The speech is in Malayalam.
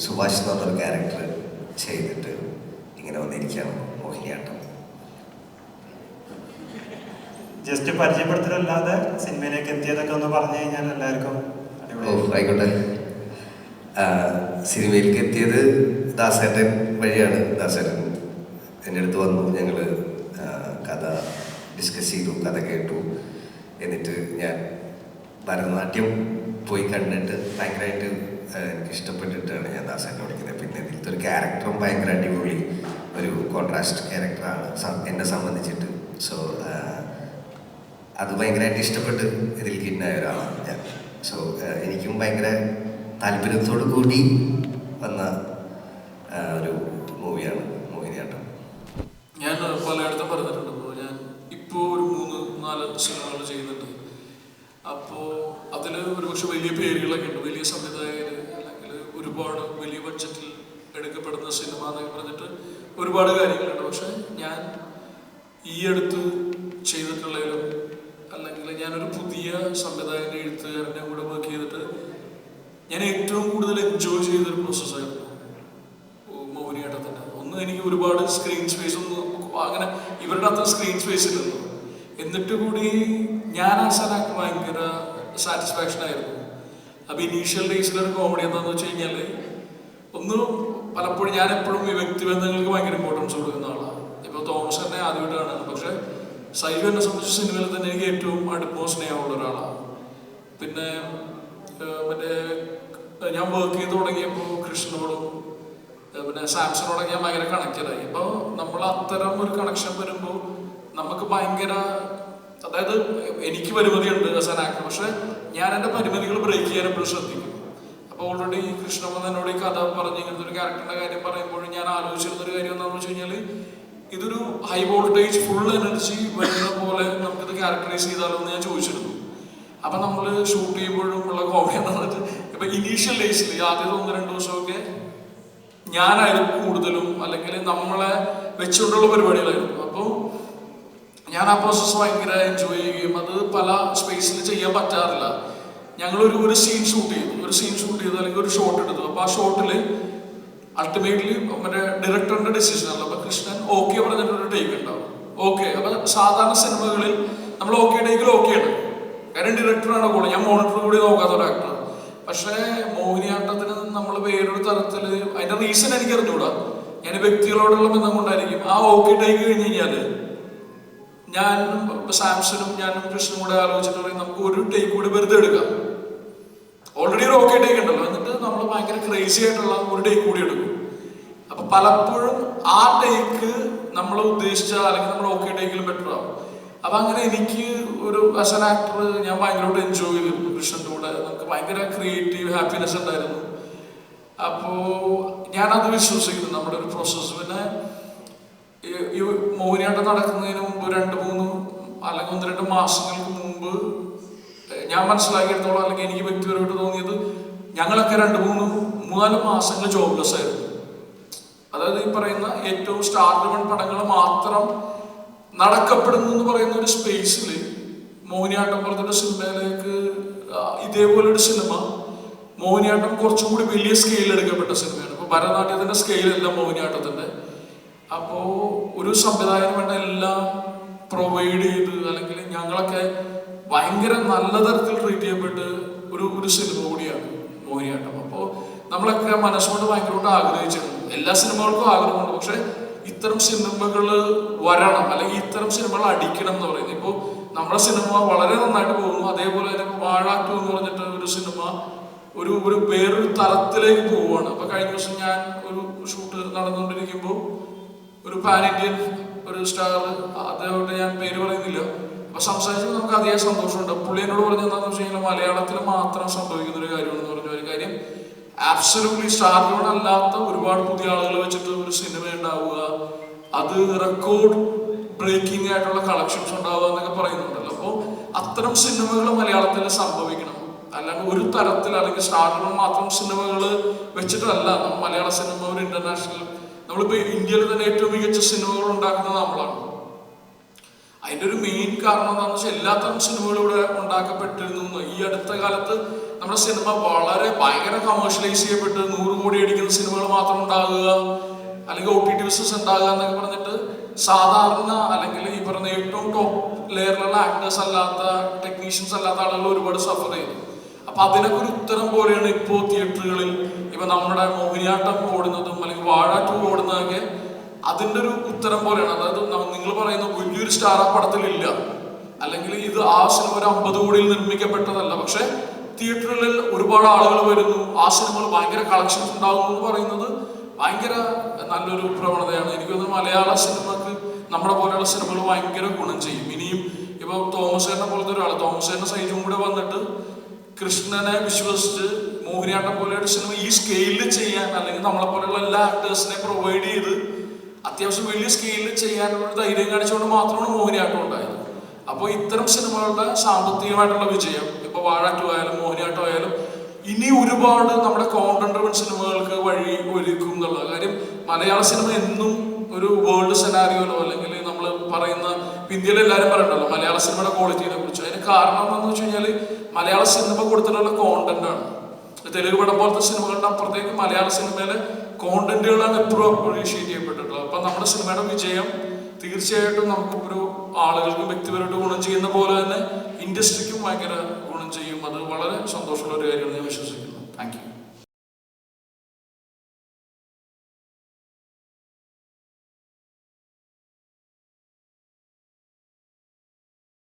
സുഭാഷ് എന്ന് പറഞ്ഞൊരു ക്യാരക്ടർ ചെയ്തിട്ട് ഇങ്ങനെ വന്നിരിക്കുകയാണ് മോഹിനിയാട്ടം. ജസ്റ്റ് പരിചയപ്പെടുത്തലല്ലാതെ സിനിമയിലേക്ക് എത്തിയതൊക്കെ ഒന്ന് പറഞ്ഞു കഴിഞ്ഞാൽ എല്ലാവർക്കും ആയിക്കോട്ടെ. സിനിമയിലേക്ക് എത്തിയത് ദാസേട്ടൻ വഴിയാണ്. ദാസേട്ടൻ എൻ്റെ അടുത്ത് വന്നു, ഞങ്ങൾ കഥ ഡിസ്കസ് ചെയ്തു, കഥ കേട്ടു. എന്നിട്ട് ഞാൻ ഭരതനാട്യം പോയി കണ്ടിട്ട് ഭയങ്കരമായിട്ട് എനിക്ക് ഇഷ്ടപ്പെട്ടിട്ടാണ് ഞാൻ ദാസേട്ടനെ വിളിക്കുന്നത്. പിന്നെ ഇതിലത്തെ ഒരു ക്യാരക്ടറും ഭയങ്കര അടിപൊളി ഒരു കോൺട്രാസ്റ്റ് ക്യാരക്ടറാണ് എന്നെ സംബന്ധിച്ചിട്ട്. സോ അത് ഭയങ്കരമായിട്ട് ഇഷ്ടപ്പെട്ട് ഇതിൽ കിട്ടുന്ന ഒരാളാണ് ഞാൻ. സോ എനിക്കും ഭയങ്കര താല്പര്യത്തോടു കൂടി വന്ന ഒരു മൂവിയാണ് മോഹിനിയാട്ടം. ഞാൻ പലയിടത്തും പറഞ്ഞിട്ടുണ്ട്. ഞാൻ ഇപ്പോൾ ഒരു 3-4 സിനിമകൾ ചെയ്യുന്നുണ്ട്. അപ്പോൾ അതിൽ ഒരുപക്ഷെ വലിയ പേരുകളൊക്കെ ഉണ്ട്, വലിയ സംവിധായകർ, അല്ലെങ്കിൽ ഒരുപാട് വലിയ ബഡ്ജറ്റിൽ എടുക്കപ്പെടുന്ന സിനിമ എന്നൊക്കെ പറഞ്ഞിട്ട് ഒരുപാട് കാര്യങ്ങളുണ്ട്. പക്ഷെ ഞാൻ ഈ അടുത്ത് ചെയ്തിട്ടുള്ളതിലും അല്ലെങ്കിൽ ഞാനൊരു പുതിയ സംവിധായകൻ്റെ എഴുത്തുകാരൻ്റെ കൂടെ വർക്ക് ചെയ്തിട്ട് ഞാൻ ഏറ്റവും കൂടുതൽ എൻജോയ് ചെയ്തൊരു പ്രോസസ്സായിരുന്നു മോഹിനിയാട്ടത്തിൻ്റെ. ഒന്ന്, എനിക്ക് ഒരുപാട് സ്ക്രീൻ സ്പേസ് ഒന്നും അങ്ങനെ ഇവരുടെ അത്ര സ്ക്രീൻ സ്പേസ് ഇല്ലല്ലോ. എന്നിട്ട് കൂടി ഞാൻ ആസാനാക്കി ഭയങ്കര സാറ്റിസ്ഫാക്ഷൻ ആയിരുന്നു. അപ്പോൾ ഇനീഷ്യൽ ഡേയ്സിലൊരു കോമഡി എന്താണെന്ന് വെച്ച് കഴിഞ്ഞാൽ, ഒന്ന് പലപ്പോഴും ഞാൻ എപ്പോഴും ഈ വ്യക്തിബന്ധങ്ങൾക്ക് ഭയങ്കര ഇമ്പോർട്ടൻസ് കൊടുക്കുന്ന ആളാണ്. ഇപ്പോൾ തോമസ് തന്നെ ആദ്യമായിട്ട് കാണുന്നത്. പക്ഷേ സൈജു എന്നെ സംബന്ധിച്ച സിനിമയിൽ തന്നെ എനിക്ക് ഏറ്റവും അടുപ്പവും സ്നേഹമുള്ള ഒരാളാണ്. പിന്നെ മറ്റേ ഞാൻ വർക്ക് ചെയ്ത് തുടങ്ങിയപ്പോൾ കൃഷ്ണനോടും പിന്നെ സാംസണോടൊക്കെ ഞാൻ ഭയങ്കര കണക്റ്റഡായി. അപ്പോൾ നമ്മൾ അത്തരം ഒരു കണക്ഷൻ വരുമ്പോൾ നമുക്ക് ഭയങ്കര, അതായത് എനിക്ക് പരിമിതിയുണ്ട് ആസ് ആൻ ആക്ടർ, പക്ഷെ ഞാൻ എൻ്റെ പരിമിതികൾ ബ്രേക്ക് ചെയ്യാൻ എപ്പോഴും ശ്രദ്ധിക്കും. അപ്പോൾ ഓൾറെഡി കൃഷ്ണമൻ എന്നോട് ഈ കഥ പറഞ്ഞ് ഇങ്ങനത്തെ ഒരു ക്യാരക്ടറിൻ്റെ കാര്യം പറയുമ്പോഴും ഞാൻ ആലോചിച്ചിരുന്നൊരു കാര്യം എന്താണെന്ന് വെച്ച് കഴിഞ്ഞാൽ, ഇതൊരു ഹൈ വോൾട്ടേജ് ഫുൾ എനർജി വരുന്ന പോലെ നമുക്കിത് ക്യാരക്ടറൈസ് ചെയ്താലോ എന്ന് ഞാൻ ചോദിച്ചിരുന്നു. അപ്പം നമ്മൾ ഷൂട്ട് ചെയ്യുമ്പോഴും ഉള്ള കോമഡി എന്താണെന്ന് വെച്ചാൽ, ഇപ്പം ഇനീഷ്യൽ ഡേയ്സിൽ ആദ്യത്തെ 1-2 ദിവസമൊക്കെ ഞാനായിരുന്നു കൂടുതലും, അല്ലെങ്കിൽ നമ്മളെ വെച്ചുകൊണ്ടുള്ള പരിപാടികളായിരുന്നു. അപ്പോൾ ഞാൻ ആ പ്രോസസ്സ് ഭയങ്കര എൻജോയ് ചെയ്യുകയും അത് പല സ്പേസിൽ ചെയ്യാൻ പറ്റാറില്ല. ഞങ്ങളൊരു സീൻ ഷൂട്ട് ചെയ്തു അല്ലെങ്കിൽ ഒരു ഷോട്ട് എടുത്തു. അപ്പോൾ ആ ഷോട്ടിൽ അൾട്ടിമേറ്റ്ലി മറ്റേ ഡയറക്ടറിന്റെ ഡിസിഷൻ അല്ല. അപ്പോൾ കൃഷ്ണൻ ഓക്കെ പറഞ്ഞിട്ടൊരു ടേക്ക് ഉണ്ടാവും. ഓക്കെ, അപ്പോൾ സാധാരണ സിനിമകളിൽ നമ്മൾ ഓക്കെ ടേക്കിൽ ഓക്കെയാണ്, കാരണം ഡയറക്ടറാണ് കൂടെ, ഞാൻ മോണിറ്റർ കൂടി നോക്കാത്ത ഒരു ആക്ടർ. പക്ഷേ മോഹിനിയാട്ടത്തിന് നമ്മൾ വേറൊരു തരത്തിൽ, അതിന്റെ റീസൺ എനിക്ക് അറിഞ്ഞൂടാ, ഞാൻ വ്യക്തികളോടുള്ള ബന്ധം കൊണ്ടായിരിക്കും. ആ ഓക്കെ ടേക്ക് കഴിഞ്ഞ് കഴിഞ്ഞാൽ ഞാൻ സാംസണും ഞാനും കൃഷ്ണനും കൂടെ ആലോചിച്ചിട്ട് പറയും, നമുക്ക് ഒരു ടേക്ക് കൂടി വെറുതെ എടുക്കാം. ഓൾറെഡി ഒരു ഓക്കെ ടേക്ക് ഉണ്ടല്ലോ, എന്നിട്ട് നമ്മൾ ഭയങ്കര ക്രേസി ആയിട്ടുള്ള ഒരു ടേക്ക് കൂടി എടുക്കും. അപ്പൊ പലപ്പോഴും ആ ടേക്ക് നമ്മൾ ഉദ്ദേശിച്ച അല്ലെങ്കിൽ നമ്മൾ ഓക്കെ ടേക്കിൽ ബെറ്റർ ആവും. അപ്പൊ അങ്ങനെ എനിക്ക് ഒരു ആസ് ആൻ ആക്ടർ ഞാൻ ഭയങ്കരമായിട്ട് എൻജോയ് ചെയ്തിരുന്നു കൃഷ്ണന്റെ കൂടെ. നമുക്ക് ഭയങ്കര ക്രിയേറ്റീവ് ഹാപ്പിനെസ് ഉണ്ടായിരുന്നു. അപ്പോൾ ഞാനത് വിശ്വസിക്കുന്നു നമ്മുടെ ഒരു പ്രോസസ്സ്. പിന്നെ ഈ മോഹിനിയാട്ടം നടക്കുന്നതിന് മുമ്പ് 2-3 അല്ലെങ്കിൽ 1-2 മാസങ്ങൾക്ക് മുമ്പ് ഞാൻ മനസ്സിലാക്കിയെടുത്തോളം, അല്ലെങ്കിൽ എനിക്ക് വ്യക്തിപരമായിട്ട് തോന്നിയത്, ഞങ്ങളൊക്കെ 2-3-4 മാസങ്ങൾ ജോബ്ലെസ് ആയിരുന്നു. അതായത് ഈ പറയുന്ന ഏറ്റവും സ്റ്റാർ ഡ്രിവൺ പടങ്ങൾ മാത്രം നടക്കപ്പെടുന്നു എന്ന് പറയുന്ന ഒരു സ്പേസിൽ മോഹിനിയാട്ടം പോലത്തെ ഒരു സിനിമയിലേക്ക്, ഇതേപോലൊരു സിനിമ മോഹിനിയാട്ടം കുറച്ചും കൂടി വലിയ സ്കെയിൽ എടുക്കപ്പെട്ട സിനിമയാണ്. ഇപ്പോൾ ഭരതനാട്യത്തിന്റെ സ്കെയിലല്ല മോഹിനിയാട്ടത്തിന്റെ. അപ്പോൾ ഒരു സംവിധായകന് വേണ്ട എല്ലാം പ്രൊവൈഡ് ചെയ്ത്, അല്ലെങ്കിൽ ഞങ്ങളൊക്കെ ഭയങ്കര നല്ല തരത്തിൽ ട്രീറ്റ് ചെയ്യപ്പെട്ട് ഒരു സിനിമ കൂടിയാണ് മോഹിനിയാട്ടം. അപ്പോൾ നമ്മളൊക്കെ മനസ്സുകൊണ്ട് ഭയങ്കരമായിട്ട് ആഗ്രഹിച്ചിരുന്നു. എല്ലാ സിനിമകൾക്കും ആഗ്രഹമുണ്ട്, പക്ഷെ ഇത്തരം സിനിമകൾ വരണം, അല്ലെങ്കിൽ ഇത്തരം സിനിമകൾ അടിക്കണം എന്ന് പറയുന്നത്. ഇപ്പോൾ നമ്മുടെ സിനിമ വളരെ നന്നായിട്ട് പോകുന്നു. അതേപോലെ തന്നെ വാഴ 2 എന്ന് പറഞ്ഞിട്ട് ഒരു സിനിമ ഒരു വേറൊരു തലത്തിലേക്ക് പോവുകയാണ്. അപ്പൊ കഴിഞ്ഞ ദിവസം ഞാൻ ഒരു ഷൂട്ട് നടന്നുകൊണ്ടിരിക്കുമ്പോൾ ഒരു പാൻ ഇന്ത്യൻ ഒരു സ്റ്റാർ, അദ്ദേഹത്തെ ഞാൻ പേര് പറയുന്നില്ല, അപ്പൊ സംസാരിച്ചപ്പോൾ നമുക്ക് അതേ സന്തോഷമുണ്ട്. പുള്ളി എന്നോട് പറഞ്ഞത് എന്താണെന്ന് വെച്ച് കഴിഞ്ഞാൽ, മലയാളത്തിൽ മാത്രം സംഭവിക്കുന്ന ഒരു കാര്യമാണെന്ന് പറഞ്ഞ ഒരു കാര്യം, ആബ്സല്യൂട്ട്ലി സ്റ്റാർ ഡ്രിവൺ അല്ലാത്ത ഒരുപാട് പുതിയ ആളുകൾ വെച്ചിട്ട് ഒരു സിനിമ ഉണ്ടാവുക, അത് റെക്കോർഡ് ബ്രേക്കിംഗ് ആയിട്ടുള്ള കളക്ഷൻസ് ഉണ്ടാവുക എന്നൊക്കെ പറയുന്നുണ്ടല്ലോ. അപ്പോൾ അത്തരം സിനിമകൾ മലയാളത്തിൽ സംഭവിക്കണം. അല്ലാണ്ട് ഒരു തരത്തിൽ അല്ലെങ്കിൽ സ്റ്റാർ ഡ്രിവൺ മാത്രം സിനിമകൾ വെച്ചിട്ടല്ല മലയാള സിനിമ ഒരു ഇന്റർനാഷണൽ, നമ്മളിപ്പോൾ ഇന്ത്യയിൽ തന്നെ ഏറ്റവും മികച്ച സിനിമകൾ ഉണ്ടാക്കുന്നത് നമ്മളാണ്. അതിൻ്റെ ഒരു മെയിൻ കാരണം എന്താണെന്ന് വെച്ചാൽ, എല്ലാത്തരം സിനിമകളും ഇവിടെ ഉണ്ടാക്കപ്പെട്ടിരുന്നു. ഈ അടുത്ത കാലത്ത് നമ്മുടെ സിനിമ വളരെ ഭയങ്കര കമേഴ്ഷ്യലൈസ് ചെയ്യപ്പെട്ട് 100 കോടി അടിക്കുന്ന സിനിമകൾ മാത്രം ഉണ്ടാകുക, അല്ലെങ്കിൽ OTT ബിസിനസ് ഉണ്ടാകുക എന്നൊക്കെ പറഞ്ഞിട്ട് സാധാരണ അല്ലെങ്കിൽ ഈ പറഞ്ഞ ഏറ്റവും ടോപ്പ് ലെയറിലുള്ള ആക്ടേഴ്സ് അല്ലാത്ത, ടെക്നീഷ്യൻസ് അല്ലാത്ത ആളുകൾ ഒരുപാട് സഫർ ചെയ്തു. അപ്പൊ അതിനൊക്കെ ഒരു ഉത്തരം പോലെയാണ് ഇപ്പോൾ തിയേറ്ററുകളിൽ ഇപ്പൊ നമ്മുടെ മോഹിനിയാട്ടം ഓടുന്നതും അല്ലെങ്കിൽ വാഴ 2 ഓടുന്നതൊക്കെ അതിൻ്റെ ഒരു ഉത്തരം പോലെയാണ്. അതായത് നിങ്ങൾ പറയുന്ന വലിയൊരു സ്റ്റാർ ആ പടത്തിലില്ല, അല്ലെങ്കിൽ ഇത് ആ സിനിമ ഒരു 50 കോടിയിൽ നിർമ്മിക്കപ്പെട്ടതല്ല, പക്ഷെ തിയേറ്ററുകളിൽ ഒരുപാട് ആളുകൾ വരുന്നു, ആ സിനിമകൾ ഭയങ്കര കളക്ഷൻസ് ഉണ്ടാകുന്നു എന്ന് പറയുന്നത് ഭയങ്കര നല്ലൊരു പ്രവണതയാണ്. എനിക്ക് തോന്നുന്നു മലയാള സിനിമക്ക് നമ്മുടെ പോലെയുള്ള സിനിമകൾ ഭയങ്കര ഗുണം ചെയ്യും. ഇനിയും ഇപ്പോൾ തോമസ് ചേട്ടനെ പോലത്തെ ഒരാൾ, തോമസ് ചേട്ടൻ സൈജും കൂടെ വന്നിട്ട് കൃഷ്ണനെ വിശ്വസിച്ച് മോഹിനിയാട്ടം പോലെ ഒരു സിനിമ ഈ സ്കെയിലിൽ ചെയ്യാൻ, അല്ലെങ്കിൽ നമ്മളെ പോലെയുള്ള എല്ലാ ആക്ടേഴ്സിനെ പ്രൊവൈഡ് ചെയ്ത് അത്യാവശ്യം വലിയ സ്കെയിലിൽ ചെയ്യാനുള്ള ഒരു ധൈര്യം കാണിച്ചുകൊണ്ട് മാത്രമാണ് മോഹിനിയാട്ടം ഉണ്ടായത്. അപ്പോൾ ഇത്തരം സിനിമകളുടെ സാമ്പത്തികമായിട്ടുള്ള വിജയം, ഇപ്പോൾ വാഴ 2 ആയാലും മോഹിനിയാട്ടം ആയാലും ഇനി ഒരുപാട് നമ്മുടെ കോണ്ടന്റ് ഡ്രിവൺ സിനിമകൾക്ക് വഴി ഒരുക്കും എന്നുള്ള കാര്യം. മലയാള സിനിമ എന്നും ഒരു വേൾഡ് സെനാരിയോലോ അല്ലെങ്കിൽ നമ്മൾ പറയുന്ന ഇന്ത്യയിൽ എല്ലാവരും പറയണ്ടല്ലോ മലയാള സിനിമയുടെ ക്വാളിറ്റിയെ കുറിച്ച്. അതിന് കാരണം എന്താണെന്ന് വെച്ച് കഴിഞ്ഞാൽ മലയാള സിനിമ കൊടുത്തിട്ടുള്ള കോണ്ടന്റ് ആണ്. തെലുങ്ക് പടം പോലത്തെ സിനിമകളുടെ അപ്പുറത്തേക്ക് മലയാള സിനിമയിലെ കോണ്ടന്റുകളാണ് എപ്പോഴും അപ്രീഷിയേറ്റ് ചെയ്യപ്പെട്ടിട്ടുള്ളത്. അപ്പൊ നമ്മുടെ സിനിമയുടെ വിജയം തീർച്ചയായിട്ടും നമുക്ക് ഒരു ആളുകൾക്കും വ്യക്തിപരമായിട്ട് ഗുണം ചെയ്യുന്ന പോലെ തന്നെ ഇൻഡസ്ട്രിക്കും ഭയങ്കര ഗുണം ചെയ്യും. അത് വളരെ സന്തോഷമുള്ള ഒരു കാര്യമാണ് ഞാൻ വിശ്വസിക്കുന്നത്.